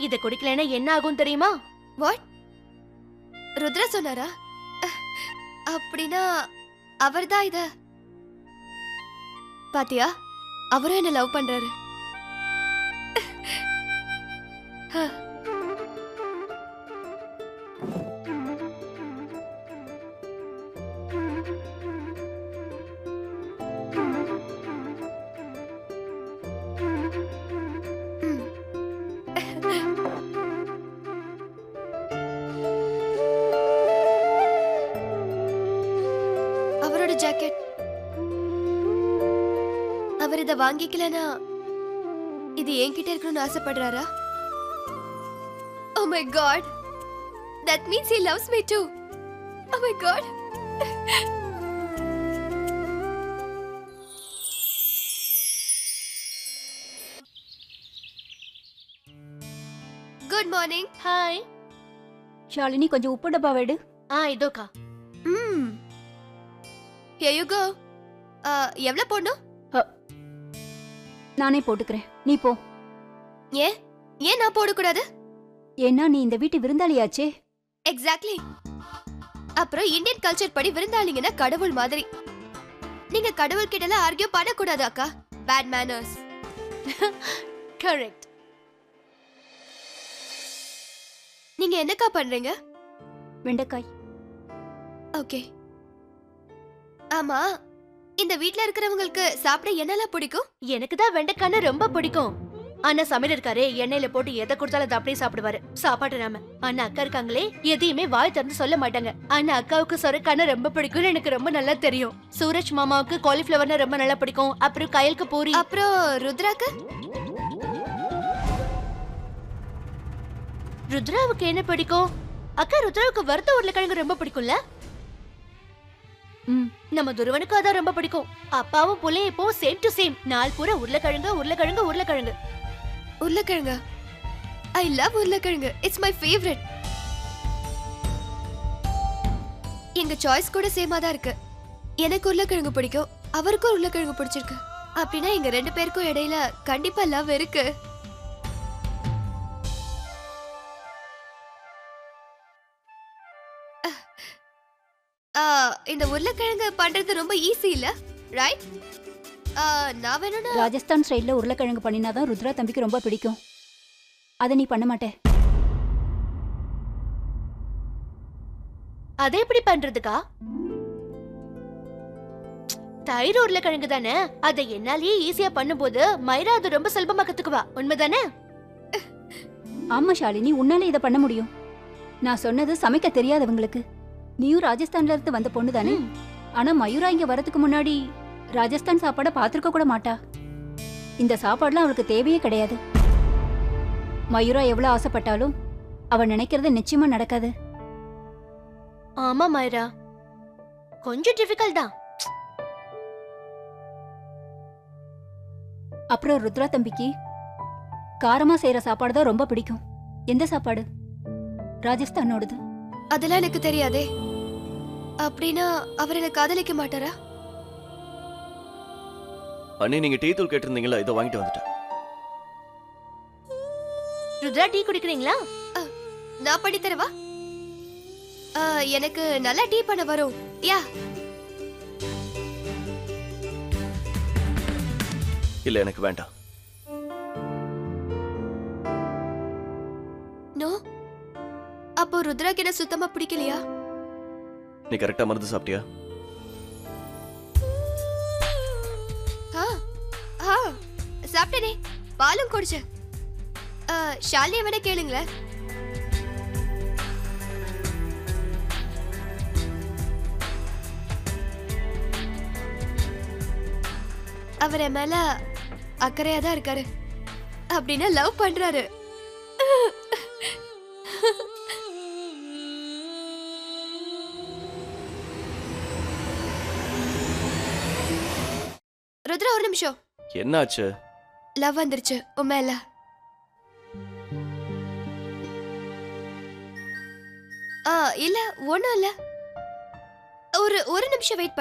இத குடிக்கலனா என்ன ஆகும் தெரியுமா? வாட்? ருத்ரா சொன்னாரா? அப்படினா அவர்தான் இத பாத்தியா? அவரும் என்ன லவ் பண்றாரு. அவரோட ஜாக்கெட். அவர் இத வாங்கிக்கலனா இது என்கிட்ட இருக்கணும்னு ஆசைப்படுறாரா? Oh my god. That means he loves me too. Oh my god. Good morning. Hi. Shalini கொஞ்சம் உப்பு டப்பா எடு. இதோக்கா. Here you go. எவ்வளவு போடணும்? நானே போட்டுக்கிறேன், நீ போ. ஏன் நான் போடக்கூடாது? ஏன்னா நீ இந்த வீட்டு விருந்தாளியாச்சே. எக்ஸாக்ட்லி. அப்புறம் இந்தியன் கல்ச்சர் படி விருந்தாளிங்கன்னா கடவுள் மாதிரி. நீங்க கடவுள் கிட்ட எல்லாம் ஆர்கியூ பண்ணக்கூடாது அக்கா. Bad manners. கரெக்ட். நீங்க என்னக்கா பண்றீங்க? வெண்டைக்காய். ஓகே. ஆமா, இந்த வீட்ல இருக்கிறவங்களுக்கு சாப்பிட என்னெல்லாம் பிடிக்கும்? எனக்கு தான் வெண்டைக்கான ரொம்ப பிடிக்கும். ஆனா சமையல் இருக்காரே, எண்ணெயில போட்டு எதை கொடுத்தாலும் அதை அப்படியே சாப்பிடுவாரு. சாப்பாடு நாம. ஆனா அக்கா இருக்காங்களே, எதையுமே வாய் திறந்து சொல்ல மாட்டாங்க. ஆனா அக்காவுக்கு சொரக்கான ரொம்ப பிடிக்கும்னு எனக்கு ரொம்ப நல்லா தெரியும். சூரஜ் மாமாவுக்கு காலிஃபிளவர்னா ரொம்ப நல்லா பிடிக்கும். அப்புறம் கயலுக்கு பூரி. அப்புறம் ருத்ராக்கு? ருத்ராவுக்கு என்ன பிடிக்கும்? அக்கா ருத்ராவுக்கு வறுத்த உருளைக்கிழங்கு ரொம்ப பிடிக்கும்ல? நம்ம துருவனுக்கு அதான் ரொம்ப பிடிக்கும். அப்பாவும் புள்ளையும் இப்போ சேம் டு சேம். நாள் பூரா உருளைக்கிழங்கு உருளைக்கிழங்கு உருளைக்கிழங்கு. உருளைக்கிழங்கு. ஐ லவ் உருளைக்கிழங்கு. It's my favourite. எங்க சாய்ஸ் கூட சேமா தான் இருக்கு. எனக்கு உருளைக்கிழங்கு பிடிக்கும், அவருக்கும் உருளைக்கிழங்கு பிடிச்சிருக்கு. அப்படின்னா எங்க ரெண்டு பேருக்கும் இடையில கண்டிப்பா லவ் இருக்கு. இந்த உருளைக்கிழங்கு பண்றது ரொம்ப ஈஸி இல்ல, ரைட்? நான் வேணும்னா ராஜஸ்தான் ஸ்டைல்ல உருளைக்கிழங்கு பண்ணினாதான் ருத்ரா தம்பிக்கு ரொம்ப பிடிக்கும். அதை நீ பண்ண மாட்டே. அதை எப்படி பண்றதுக்கா? தயிர் உருளைக்கிழங்கு தானே, அதை என்னாலேயே ஈஸியா பண்ணும்போது மைரா அது ரொம்ப சுலபமா கத்துக்குவா. உண்மைதானே? ஆமா ஷாலினி, உன்னால இதை பண்ண முடியும். நான் சொன்னது சமைக்க தெரியாதவங்களுக்கு. நீயும் ராஜஸ்தான்ல இருந்து வந்த பொண்ணு தானே. ஆனா மயூரா இங்க வரதுக்கு முன்னாடி ராஜஸ்தான் சாப்பாட பாத்திருக்க கூட மாட்டா. இந்த சாப்பாடுலாம் அவளுக்கு தேவையே கிடையாது. மயூரா எவ்வளவு ஆசைப்பட்டாலும் அவ நினைக்கிறது நிச்சயமா நடக்காது. ஆமா மைரா, கொஞ்சம் டிஃபிகல்ட் தான். அப்புறம் ருத்ரா தம்பிக்கு காரமா செய்யற சாப்பாடு தான் ரொம்ப பிடிக்கும். எந்த சாப்பாடு? ராஜஸ்தானோடது. அதெல்லாம் எனக்கு தெரியாதே. அப்படின்னா அவர் என்ன காதலிக்க மாட்டாரா? அண்ணே, நீங்க டீ தூள் கேட்டிருந்தீங்களா? இதோ வாங்கிட்டு வந்துட்டேன். ருத்ரா டீ குடிக்கிறீங்களா? நான் பண்ணி தரவா? எனக்கு நல்லா டீ பண்ண வரும். யா. இல்ல, எனக்கு வேண்டாம். நோ. அப்போ ருத்ராக்கு என்ன சுத்தமா பிடிக்கலையா? நீ கரெக்டா மருந்து சாப்பிட்டியா? சாப்பிட்டேனே, பாலும் குடிச்சேன். ஷாலினியை வேணா கேளுங்களேன். அவர் என் மேல அக்கறையா தான் இருக்காரு. அப்படின்னா லவ் பண்றாரு. ருத்ரா, ஒரு நிமிஷம். என்னாச்சு? லவ் வந்துருச்சு உன் மேல. இல்ல, ஒண்ணும் இல்ல. ஒரு நிமிஷம் வெயிட்